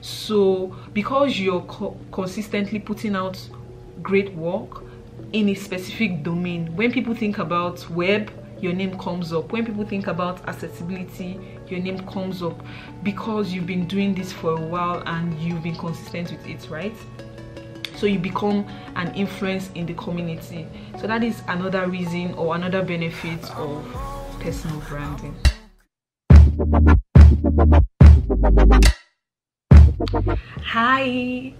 So because you're consistently putting out great work in a specific domain, when people think about web, your name comes up. When people think about accessibility, your name comes up, because you've been doing this for a while and you've been consistent with it, right? So you become an influence in the community. So that is another reason or another benefit of personal branding. Hi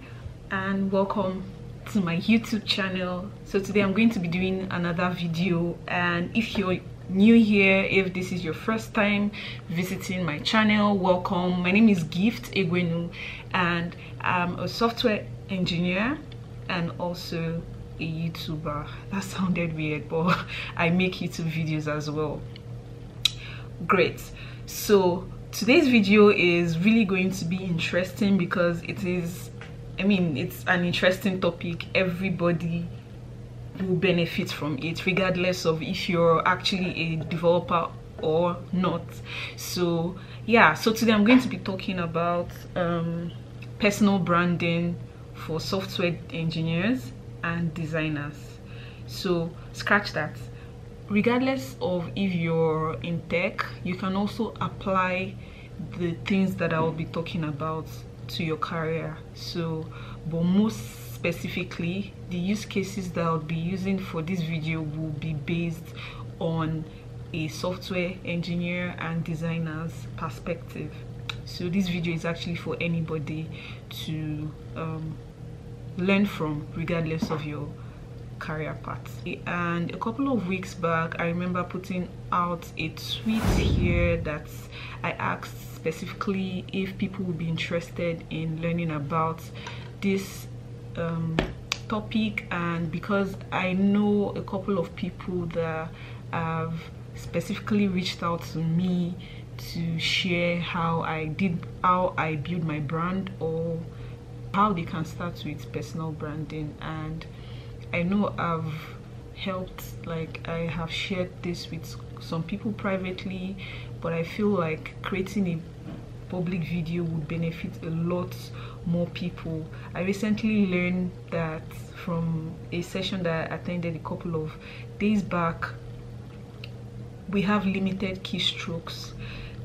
and welcome to my YouTube channel. So today I'm going to be doing another video, and if you're new here, if this is your first time visiting my channel, welcome. My name is Gift Egwenu and I'm a software engineer and also a YouTuber. That sounded weird, but I make YouTube videos as well. Great. So today's video is really going to be interesting because it's an interesting topic. Everybody will benefit from it, regardless of if you're actually a developer or not. So yeah, so today I'm going to be talking about personal branding for software engineers and designers. So scratch that. Regardless of if you're in tech, you can also apply the things that I will be talking about to your career. So, but most specifically, the use cases that I'll be using for this video will be based on a software engineer and designer's perspective. So this video is actually for anybody to learn from, regardless of your career path. And a couple of weeks back, I remember putting out a tweet here that I asked specifically if people would be interested in learning about this topic, and because I know a couple of people that have specifically reached out to me to share how I build my brand, or how they can start with personal branding. And I know I've helped, like I have shared this with some people privately, but I feel like creating a public video would benefit a lot more people. I recently learned that from a session that I attended a couple of days back, we have limited keystrokes.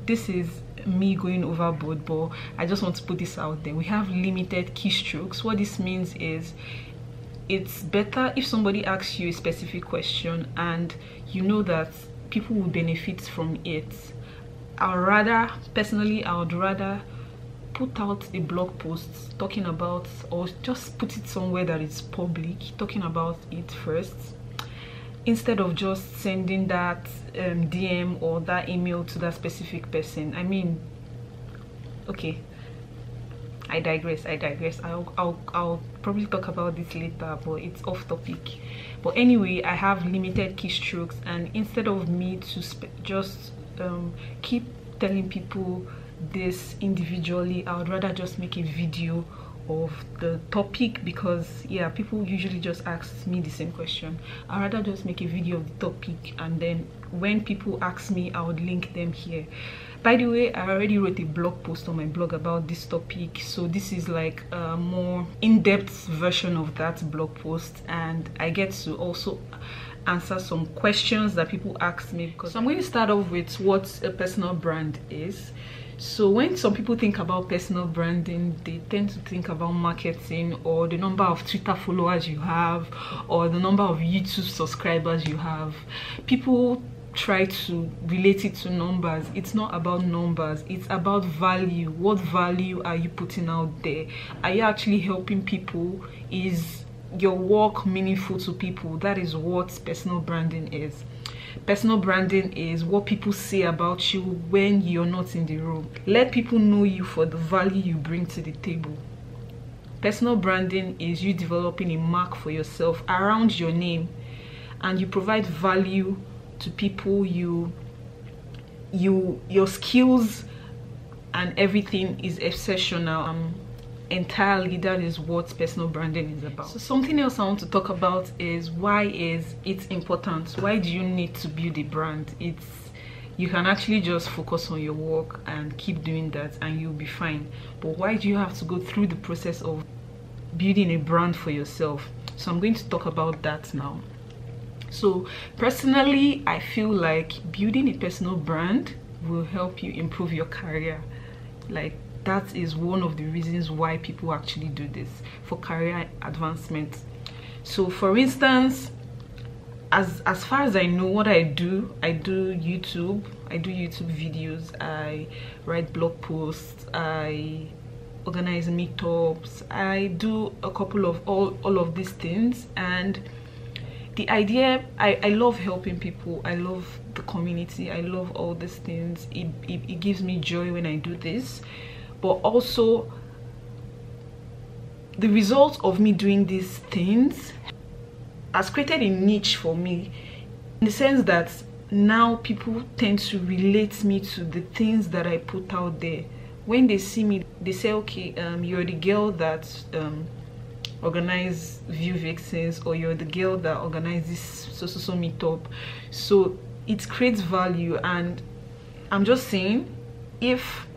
This is me going overboard, but I just want to put this out there. We have limited keystrokes. What this means is, it's better if somebody asks you a specific question and you know that people will benefit from it. Personally, I would rather put out a blog post talking about, or just put it somewhere that it's public, talking about it first, instead of just sending that DM or that email to that specific person. I mean, okay, I digress. I'll probably talk about this later, but it's off topic. But anyway, I have limited keystrokes, and instead of me to just keep telling people this individually, I would rather just make a video of the topic, because yeah, people usually just ask me the same question. I'd rather just make a video of the topic, and then when people ask me, I would link them here. By the way, I already wrote a blog post on my blog about this topic, so this is like a more in-depth version of that blog post, and I get to also answer some questions that people ask me. So I'm going to start off with what a personal brand is. So when some people think about personal branding, they tend to think about marketing, or the number of Twitter followers you have, or the number of YouTube subscribers you have. People try to relate it to numbers. It's not about numbers, it's about value. What value are you putting out there? Are you actually helping people? Is your work meaningful to people? That is what personal branding is. Personal branding is what people say about you when you're not in the room. Let people know you for the value you bring to the table. Personal branding is you developing a mark for yourself around your name, and you provide value to people. Your skills and everything is exceptional. Entirely, that is what personal branding is about. So something else I want to talk about is, why is it important? Why do you need to build a brand? You can actually just focus on your work and keep doing that and you'll be fine. But why do you have to go through the process of building a brand for yourself? So I'm going to talk about that now. So personally, I feel like building a personal brand will help you improve your career. Like, that is one of the reasons why people actually do this, for career advancement. So for instance, as far as I know, what I do YouTube. I do YouTube videos, I write blog posts, I organize meetups, I do a couple of all of these things. And the idea, I love helping people, I love the community, I love all these things. It gives me joy when I do this. But also, the result of me doing these things has created a niche for me, in the sense that now people tend to relate me to the things that I put out there. When they see me, they say, okay, you're the girl that organize view vixens, or you're the girl that organizes so meetup. So it creates value. And I'm just saying, if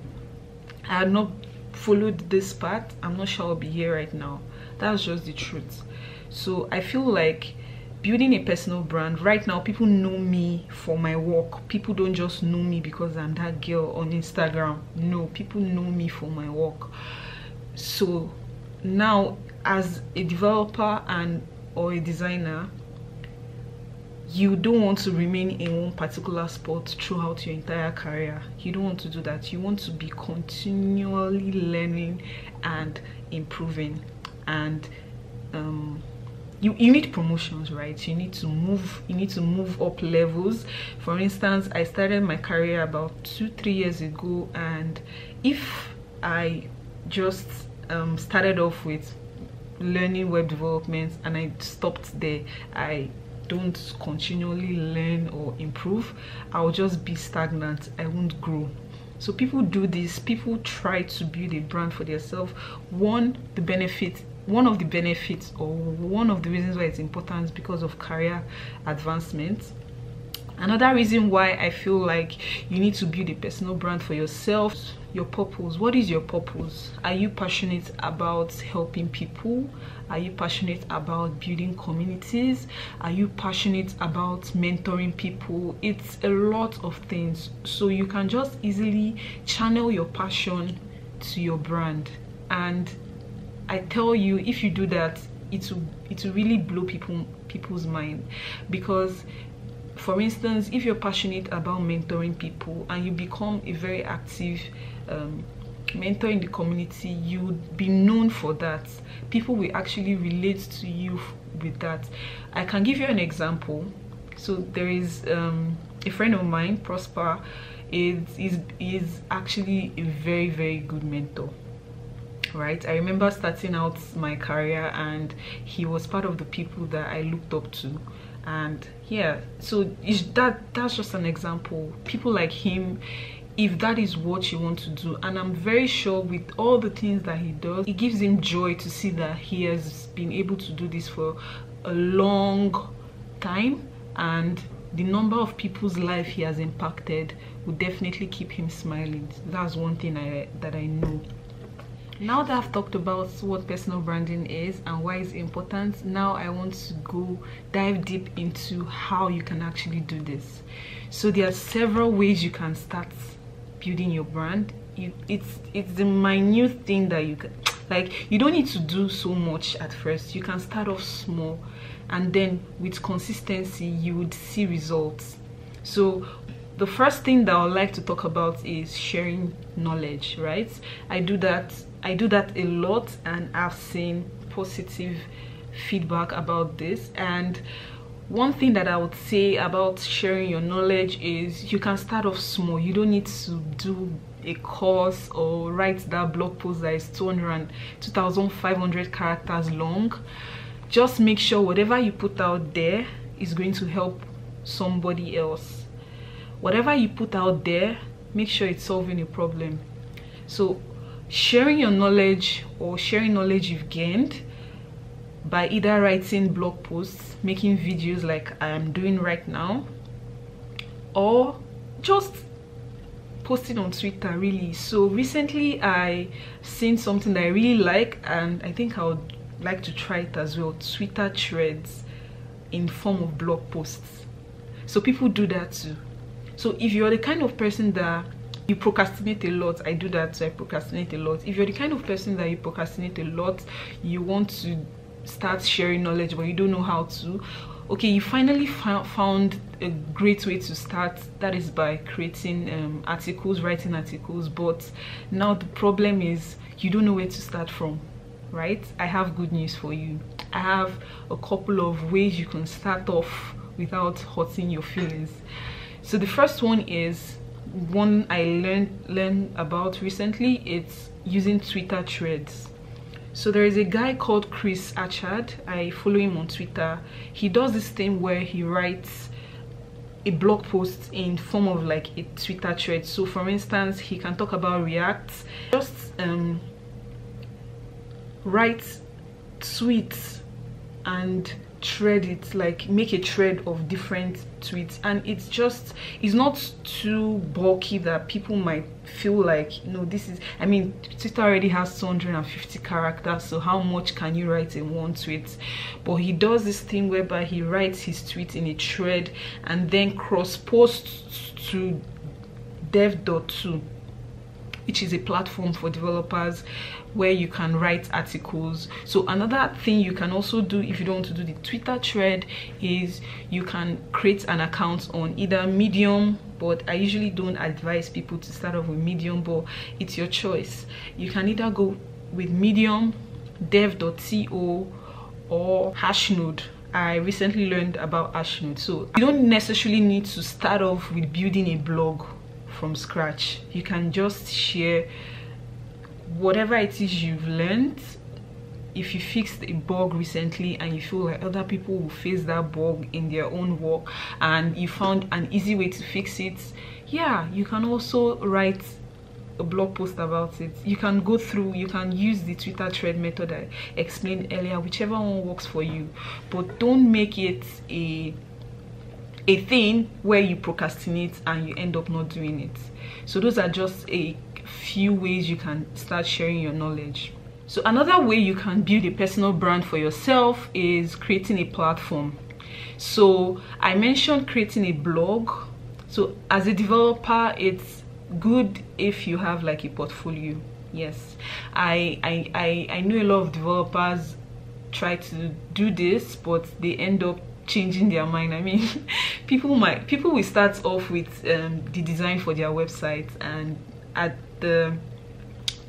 I had not followed this path, I'm not sure I'll be here right now. That's just the truth. So I feel like building a personal brand, right now people know me for my work. People don't just know me because I'm that girl on Instagram. No, people know me for my work. So now, as a developer or a designer, you don't want to remain in one particular spot throughout your entire career. You don't want to do that. You want to be continually learning and improving. And you need promotions, right? You need to move up levels. For instance, I started my career about 2-3 years ago, and if I just started off with learning web development and I stopped there, I don't continually learn or improve, I'll just be stagnant. I won't grow. So people do this. People try to build a brand for themselves. One of the benefits, or one of the reasons why it's important, is because of career advancement. Another reason why I feel like you need to build a personal brand for yourself, your purpose. What is your purpose? Are you passionate about helping people? Are you passionate about building communities? Are you passionate about mentoring people? It's a lot of things. So you can just easily channel your passion to your brand. And I tell you, if you do that, it will really blow people's mind. Because, for instance, if you're passionate about mentoring people and you become a very active mentor in the community, you would be known for that. People will actually relate to you with that. I can give you an example. So there is a friend of mine, Prosper, is actually a very, very good mentor. Right, I remember starting out my career and he was part of the people that I looked up to. And yeah, so that's just an example. People like him, if that is what you want to do, and I'm very sure with all the things that he does, it gives him joy to see that he has been able to do this for a long time, and the number of people's life he has impacted will definitely keep him smiling. That's one thing that I know. Now that I've talked about what personal branding is and why it's important, now I want to dive deep into how you can actually do this. So there are several ways you can start building your brand. It's the minute thing that you can, like, you don't need to do so much at first. You can start off small, and then with consistency you would see results. So the first thing that I would like to talk about is sharing knowledge, right? I do that a lot, and I've seen positive feedback about this. And one thing that I would say about sharing your knowledge is you can start off small. You don't need to do a course or write that blog post that is 2,500 characters long. Just make sure whatever you put out there is going to help somebody else. Whatever you put out there, make sure it's solving a problem. So sharing your knowledge, or sharing knowledge you've gained, by either writing blog posts, making videos like I am doing right now, or just posting on Twitter really. So recently I seen something that I really like, and I think I would like to try it as well. Twitter threads in form of blog posts. So people do that too. So if you're the kind of person that you procrastinate a lot, I do that too. I procrastinate a lot. If you're the kind of person that you procrastinate a lot, you want to start sharing knowledge but you don't know how to, okay, you finally found a great way to start. That is by creating articles, writing articles. But now the problem is you don't know where to start from, right? I have good news for you. I have a couple of ways you can start off without hurting your feelings. So the first one is one I learned about recently. It's using Twitter threads. So there is a guy called Chris Achard. I follow him on Twitter. He does this thing where he writes a blog post in form of like a Twitter thread. So for instance, he can talk about React, just write tweets and thread it, like make a thread of different tweets, and it's not too bulky that people might feel like, you know, this is, I mean, Twitter already has 250 characters, so how much can you write in one tweet? But he does this thing whereby he writes his tweet in a thread and then cross posts to dev.to, which is a platform for developers where you can write articles. So another thing you can also do if you don't want to do the Twitter thread is you can create an account on either Medium, but I usually don't advise people to start off with Medium, but it's your choice. You can either go with Medium, dev.to, or Hashnode. I recently learned about Hashnode. So you don't necessarily need to start off with building a blog from scratch. You can just share whatever it is you've learned. If you fixed a bug recently and you feel like other people will face that bug in their own work and you found an easy way to fix it, yeah, you can also write a blog post about it. You can go through, you can use the Twitter thread method I explained earlier, whichever one works for you, but don't make it a thing where you procrastinate and you end up not doing it. So those are just a few ways you can start sharing your knowledge. So another way you can build a personal brand for yourself is creating a platform. So I mentioned creating a blog. So as a developer, it's good if you have like a portfolio. Yes, I know a lot of developers try to do this, but they end up changing their mind. I mean, people will start off with the design for their website, and at the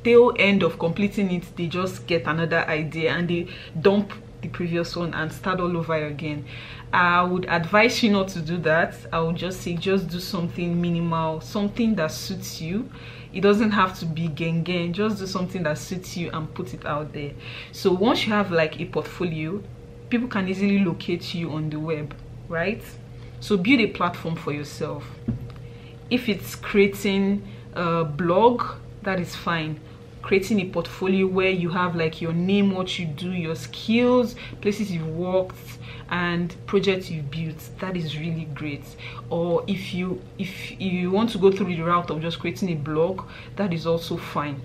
tail end of completing it, they just get another idea and they dump the previous one and start all over again. I would advise you not to do that. I would just say just do something minimal, something that suits you. It doesn't have to be gang, just do something that suits you and put it out there. So once you have like a portfolio, people can easily locate you on the web, right? So build a platform for yourself. If it's creating a blog, that is fine. Creating a portfolio where you have like your name, what you do, your skills, places you've worked, and projects you've built, that is really great. Or if you want to go through the route of just creating a blog, that is also fine.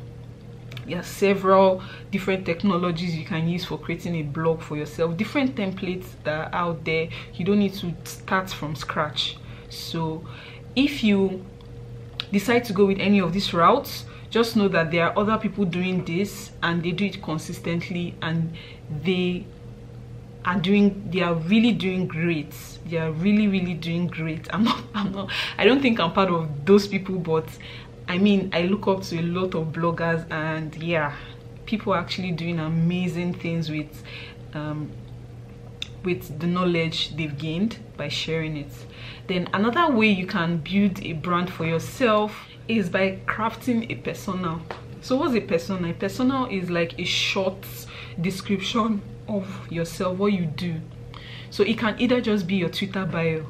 There are several different technologies you can use for creating a blog for yourself, different templates that are out there. You don't need to start from scratch. So if you decide to go with any of these routes, just know that there are other people doing this and they do it consistently, and they are really doing great. They are really doing great. I don't think I'm part of those people, but I mean, I look up to a lot of bloggers, and yeah, people are actually doing amazing things with the knowledge they've gained by sharing it. Then another way you can build a brand for yourself is by crafting a persona. So what's a persona? A persona is like a short description of yourself, what you do. So it can either just be your Twitter bio,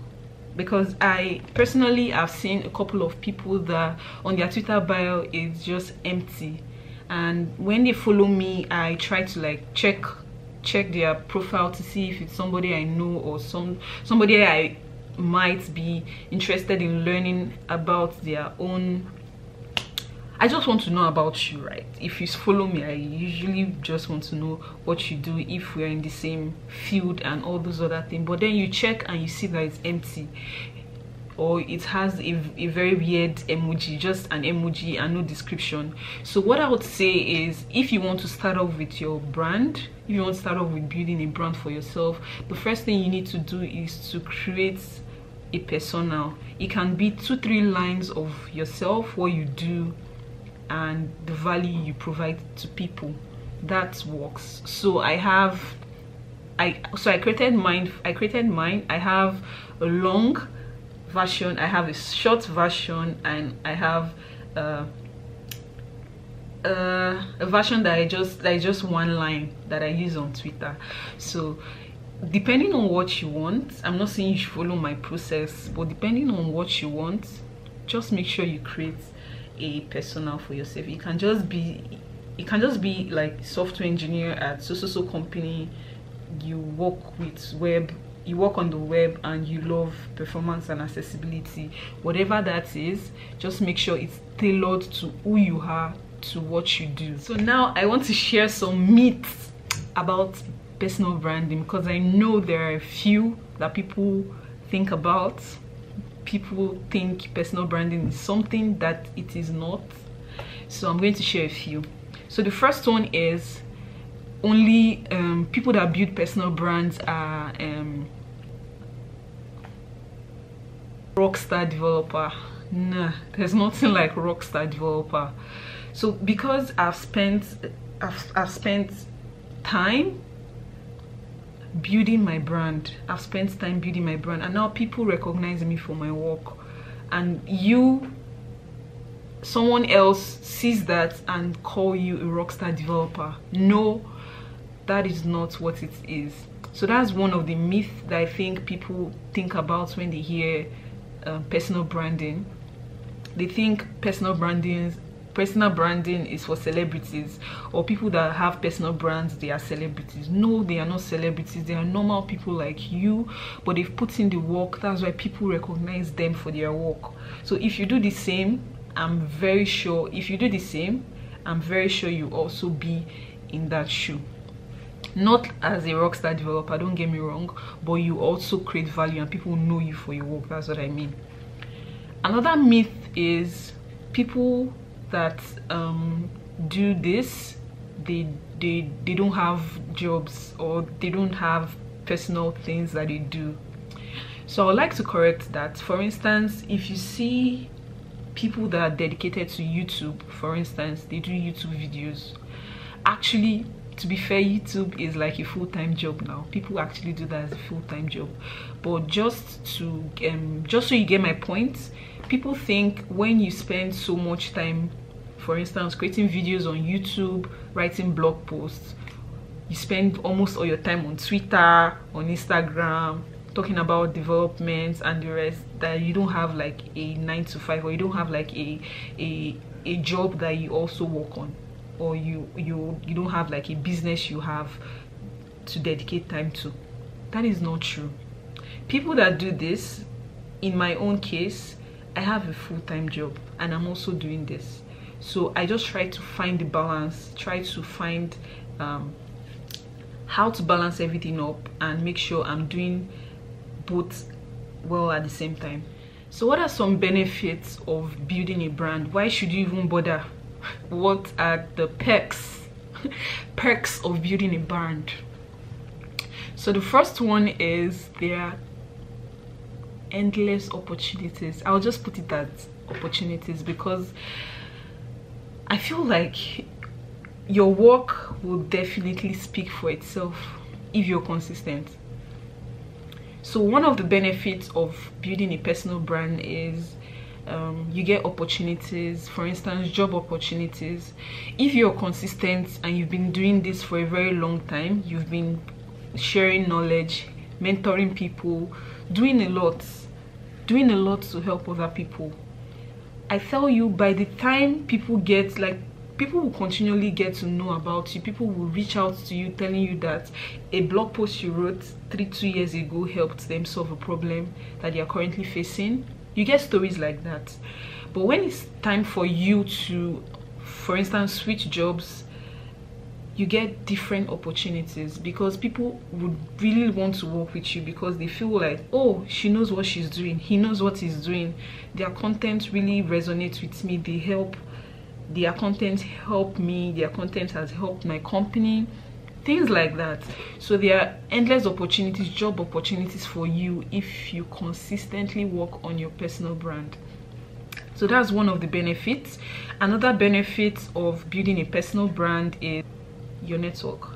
because I personally have seen a couple of people that on their Twitter bio is just empty, and when they follow me, I try to like check their profile to see if it's somebody I know or somebody I might be interested in learning about their own. I just want to know about you, right? If you follow me, I usually just want to know what you do, if we're in the same field and all those other things. But then you check and you see that it's empty, or it has a very weird emoji, just an emoji and no description. So what I would say is, if you want to start off with your brand, if you want to start off with building a brand for yourself, the first thing you need to do is to create a persona. It can be 2-3 lines of yourself, what you do, and the value you provide to people. That works. So I created mine. I have a long version, I have a short version, and I have a version that is just one line that I use on Twitter. So depending on what you want, I'm not saying you should follow my process, but depending on what you want, just make sure you create a persona for yourself. It can just be like software engineer at so company, you work with web, you work on the web, and you love performance and accessibility. Whatever that is, just make sure it's tailored to who you are, to what you do. So now I want to share some myths about personal branding, because I know there are a few that people think about. People think personal branding is something that it is not. So I'm going to share a few. So the first one is, only people that build personal brands are rockstar developer. Nah, there's nothing like rockstar developer. So because I've spent time building my brand, and now people recognize me for my work, and someone else sees that and call you a rockstar developer. No, that is not what it is. So that's one of the myths that I think people think about when they hear personal branding. They think personal branding is for celebrities, or people that have personal brands, they are celebrities. No, they are not celebrities. They are normal people like you, but they've put in the work. That's why people recognize them for their work. So if you do the same, I'm very sure you also be in that shoe. Not as a rockstar developer, don't get me wrong, but you also create value and people know you for your work. That's what I mean. Another myth is people that do this, they don't have jobs, or they don't have personal things that they do. So I would like to correct that. For instance, if you see people that are dedicated to YouTube, for instance, they do YouTube videos. Actually, to be fair, YouTube is like a full-time job now. People actually do that as a full-time job. But just so you get my point, people think when you spend so much time, for instance, creating videos on YouTube, writing blog posts, you spend almost all your time on Twitter, on Instagram, talking about developments and the rest, that you don't have like a 9-to-5, or you don't have like a job that you also work on, or you don't have like a business you have to dedicate time to. That is not true. People that do this, in my own case, I have a full-time job and I'm also doing this. So I just try to find the balance, try to find how to balance everything up and make sure I'm doing both well at the same time. So what are some benefits of building a brand? Why should you even bother? What are the perks of building a brand? So the first one is, there are endless opportunities. I'll just put it as opportunities, because I feel like your work will definitely speak for itself if you're consistent. So one of the benefits of building a personal brand is you get opportunities, for instance, job opportunities. If you're consistent and you've been doing this for a very long time, you've been sharing knowledge, mentoring people, doing a lot to help other people, I tell you, by the time people people will continually get to know about you. People will reach out to you telling you that a blog post you wrote 2 years ago helped them solve a problem that they are currently facing. You get stories like that. But when it's time for you to, for instance, switch jobs, you get different opportunities, because people would really want to work with you because they feel like, oh, she knows what she's doing, he knows what he's doing, their content really resonates with me, their content help me, their content has helped my company, things like that. So there are endless opportunities, job opportunities for you if you consistently work on your personal brand. So that's one of the benefits. Another benefit of building a personal brand is your network.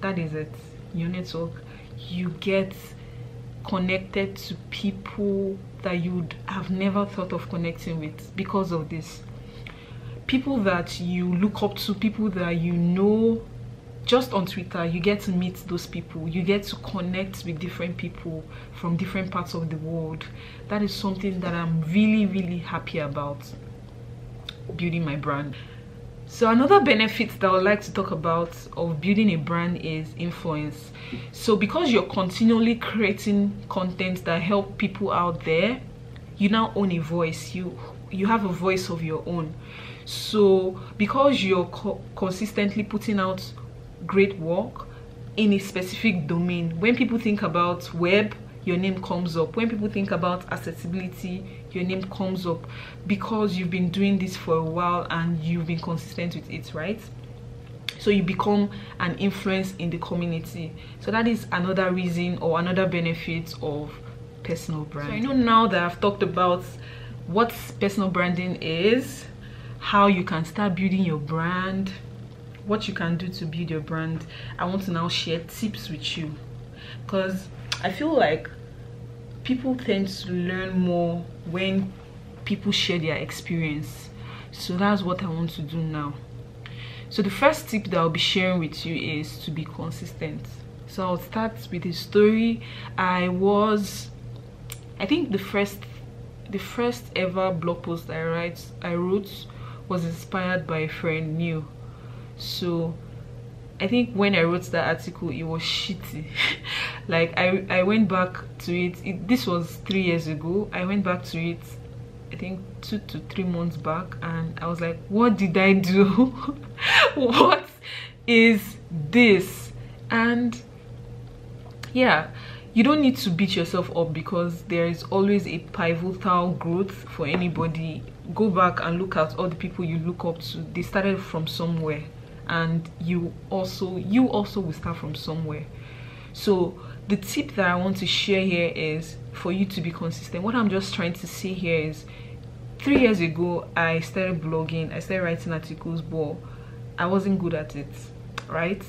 That is it, your network. You get connected to people that you'd have never thought of connecting with because of this. People that you look up to, people that you know just on Twitter, you get to meet those people. You get to connect with different people from different parts of the world. That is something that I'm really, really happy about building my brand. So another benefit that I would like to talk about of building a brand is influence. So because you're continually creating content that help people out there, you now own a voice. You have a voice of your own. So because you're consistently putting out great work in a specific domain, when people think about web, your name comes up. When people think about accessibility, your name comes up, because you've been doing this for a while and you've been consistent with it, right? So you become an influence in the community. So that is another reason or another benefit of personal branding. So I know now that I've talked about what personal branding is, how you can start building your brand, what you can do to build your brand, I want to now share tips with you, because I feel like people tend to learn more when people share their experience. So that's what I want to do now. So the first tip that I'll be sharing with you is to be consistent. So I'll start with a story. I think the first ever blog post I wrote was inspired by a friend, Neil. So I think when I wrote that article, it was shitty. Like I went back to it. This was 3 years ago. I went back to it, I think 2 to 3 months back, and I was like, what did I do? What is this? And yeah, you don't need to beat yourself up, because there is always a pivotal growth for anybody. Go back and look at all the people you look up to. They started from somewhere, and you also will start from somewhere. So the tip that I want to share here is for you to be consistent. What I'm just trying to say here is, 3 years ago I started blogging, I started writing articles, but I wasn't good at it, right?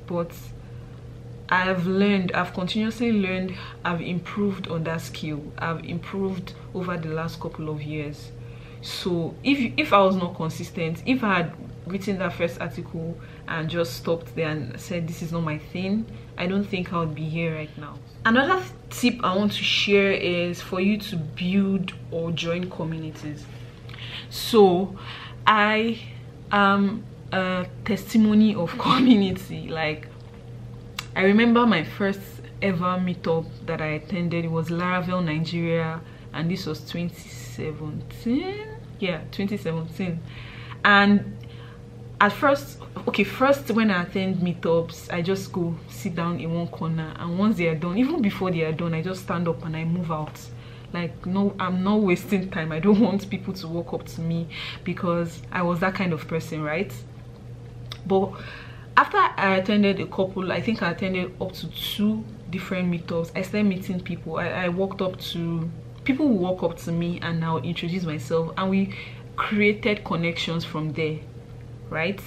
But I've continuously learned, I've improved on that skill. I've improved over the last couple of years. So if I was not consistent, if I had written that first article and just stopped there and said this is not my thing, I don't think I would be here right now. Another tip I want to share is for you to build or join communities. So I am a testimony of community. Like, I remember my first ever meetup that I attended. It was Laravel, Nigeria, and this was 2017. Yeah, 2017. And at first when I attend meetups, I just go sit down in one corner, and once they are done, even before they are done, I just stand up and I move out. Like, no, I'm not wasting time. I don't want people to walk up to me, because I was that kind of person, right? But after I attended a couple, I think I attended up to 2 different meetups, I started meeting people. I walked up to people who walk up to me, and I'll introduce myself, and we created connections from there, right?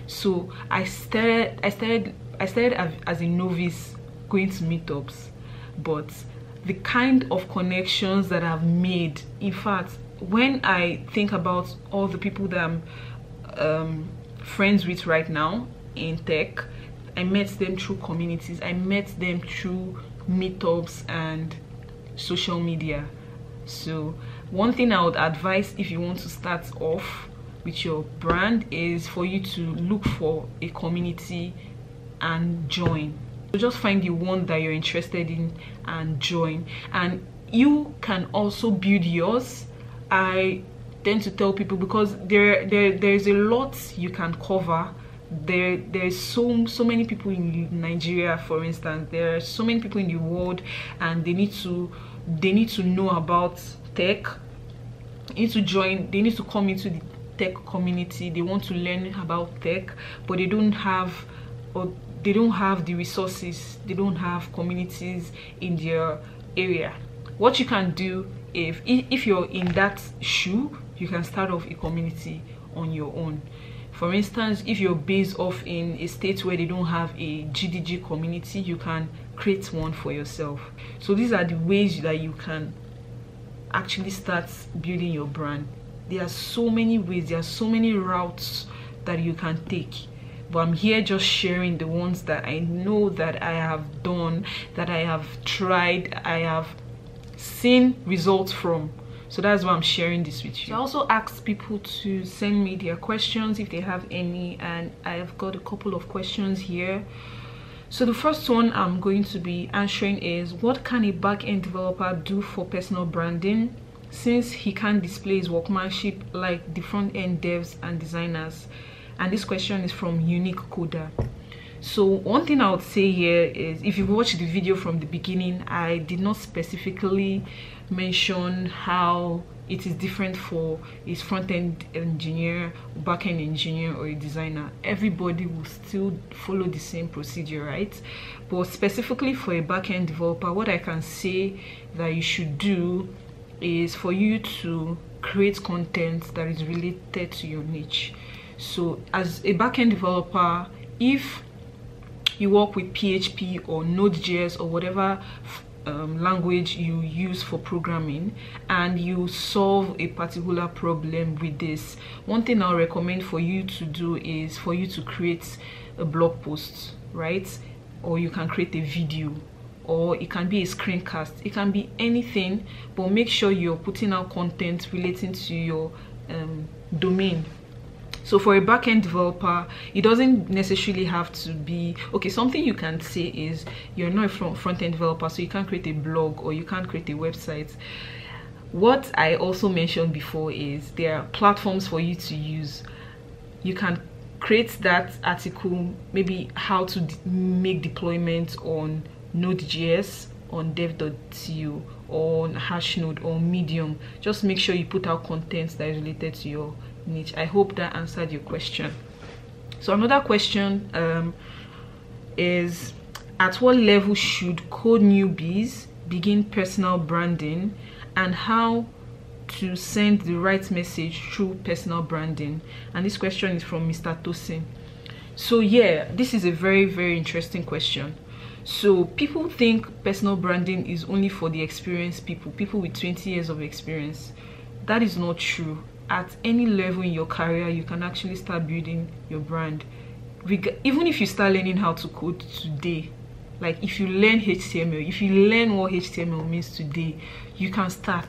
So I started as a novice going to meetups, but the kind of connections that I've made, in fact, when I think about all the people that I'm friends with right now in tech, I met them through communities, I met them through meetups and social media. So one thing I would advise if you want to start off with your brand is for you to look for a community and join. So just find the one that you're interested in and join. And you can also build yours. I tend to tell people, because there's a lot you can cover. There's so many people in Nigeria, for instance. There are so many people in the world, and they need to know about tech. They need to join, they need to come into the tech community. They want to learn about tech, but they don't have the resources. They don't have communities in their area. What you can do, if you're in that shoe, you can start off a community on your own. For instance, if you're based off in a state where they don't have a GDG community, you can create one for yourself. So these are the ways that you can actually start building your brand. There are so many ways, there are so many routes that you can take, but I'm here just sharing the ones that I know, that I have done, that I have tried, I have seen results from. So that's why I'm sharing this with you. So I also asked people to send me their questions if they have any, and I've got a couple of questions here. So the first one I'm going to be answering is, what can a back-end developer do for personal branding since he can't display his workmanship like the front-end devs and designers? And this question is from Unique Coder. So one thing I would say here is, if you watch the video from the beginning, I did not specifically mention how it is different for a front-end engineer, back-end engineer, or a designer. Everybody will still follow the same procedure, right? But specifically for a back-end developer, what I can say that you should do is for you to create content that is related to your niche. So as a back-end developer, if you work with PHP or Node.js or whatever language you use for programming, and you solve a particular problem with this, one thing I'll recommend for you to do is for you to create a blog post, right? Or you can create a video, or it can be a screencast. It can be anything, but make sure you're putting out content relating to your domain. So for a back-end developer, it doesn't necessarily have to be, okay, something you can say is you're not a front-end developer, so you can't create a blog or you can't create a website. What I also mentioned before is there are platforms for you to use. You can create that article, maybe how to make deployment on Node.js, on dev.to, or on Hashnode or Medium. Just make sure you put out content that is related to your niche. I hope that answered your question. So another question is, at what level should code newbies begin personal branding, and how to send the right message through personal branding? And this question is from Mr. Tosin. So yeah, this is a very interesting question. So people think personal branding is only for the experienced people with 20 years of experience. That is not true. At any level in your career, you can actually start building your brand. Even if you start learning how to code today, like if you learn HTML, if you learn what HTML means today, you can start.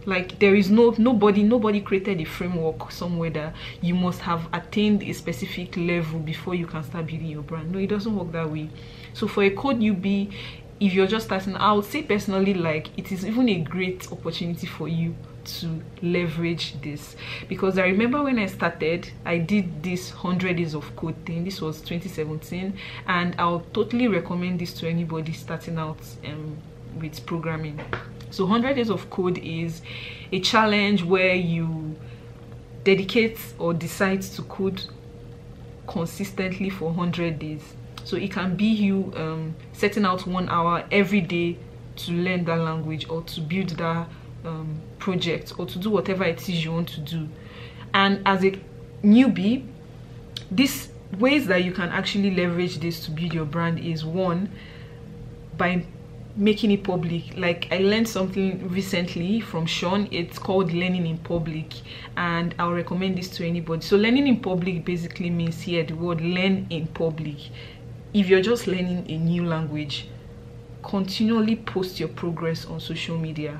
Like there is nobody created a framework somewhere that you must have attained a specific level before you can start building your brand. No, it doesn't work that way. So for a code newbie, if you're just starting, I would say personally, like it is even a great opportunity for you to leverage this, because I remember when I started, I did this 100 days of code thing. This was 2017, and I'll totally recommend this to anybody starting out with programming. So 100 days of code is a challenge where you dedicate or decide to code consistently for 100 days. So it can be you setting out 1 hour every day to learn that language, or to build that project, or to do whatever it is you want to do. And as a newbie, these ways that you can actually leverage this to build your brand is, one, by making it public. Like I learned something recently from Sean. It's called learning in public, and I'll recommend this to anybody. So learning in public basically means here the word learn in public. If you're just learning a new language, continually post your progress on social media.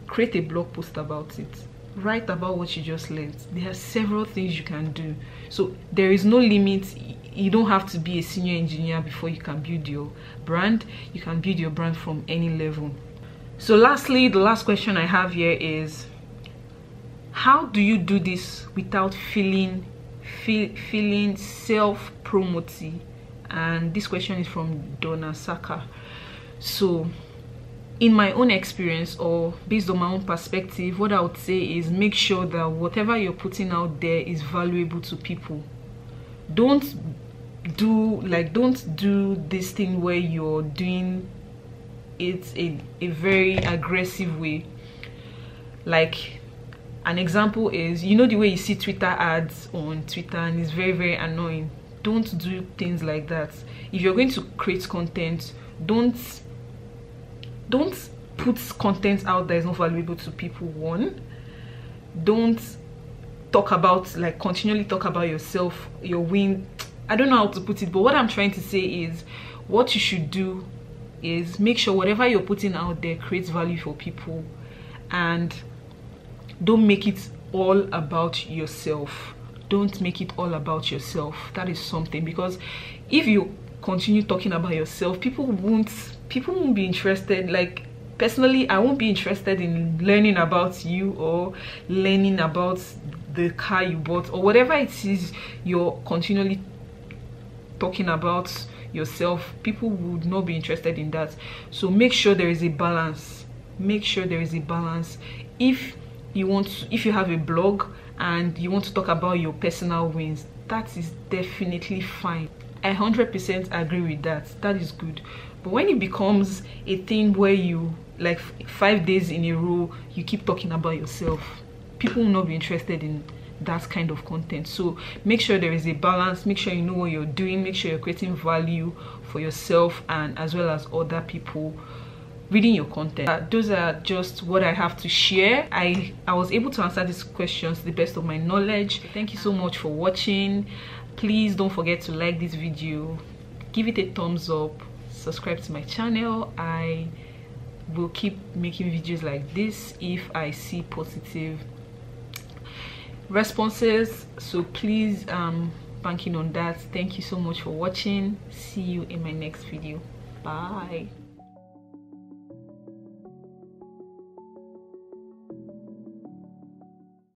Create a blog post about it. write about what you just learned. There are several things you can do, so there is no limit. You don't have to be a senior engineer before you can build your brand. You can build your brand from any level. So lastly, the last question I have here is, how do you do this without feeling self-promoting? And this question is from Donna Saka. So in my own experience, or based on my own perspective, what I would say is, make sure that whatever you're putting out there is valuable to people. Don't do this thing where you're doing it in a very aggressive way. Like, an example is, you know, the way you see Twitter ads on Twitter, and it's very, very annoying. Don't do things like that. If you're going to create content, don't put content out that is not valuable to people. One, don't talk about, like, continually talk about yourself, your win. I don't know how to put it, but what I'm trying to say is, what you should do is make sure whatever you're putting out there creates value for people, and don't make it all about yourself. Don't make it all about yourself. That is something, because if you continue talking about yourself, people won't be interested. Like, personally, I won't be interested in learning about you, or learning about the car you bought, or whatever it is you're continually talking about yourself. People would not be interested in that. So make sure there is a balance. Make sure there is a balance. If you have a blog and you want to talk about your personal wins, that is definitely fine. I 100% agree with that. That is good. But when it becomes a thing where you, like, 5 days in a row, you keep talking about yourself, people will not be interested in that kind of content. So make sure there is a balance. Make sure you know what you're doing. Make sure you're creating value for yourself and as well as other people reading your content. Those are just what I have to share. I was able to answer these questions to the best of my knowledge. Thank you so much for watching. Please don't forget to like this video, give it a thumbs up, subscribe to my channel. I will keep making videos like this if I see positive responses, so please banking on that. Thank you so much for watching. See you in my next video. Bye.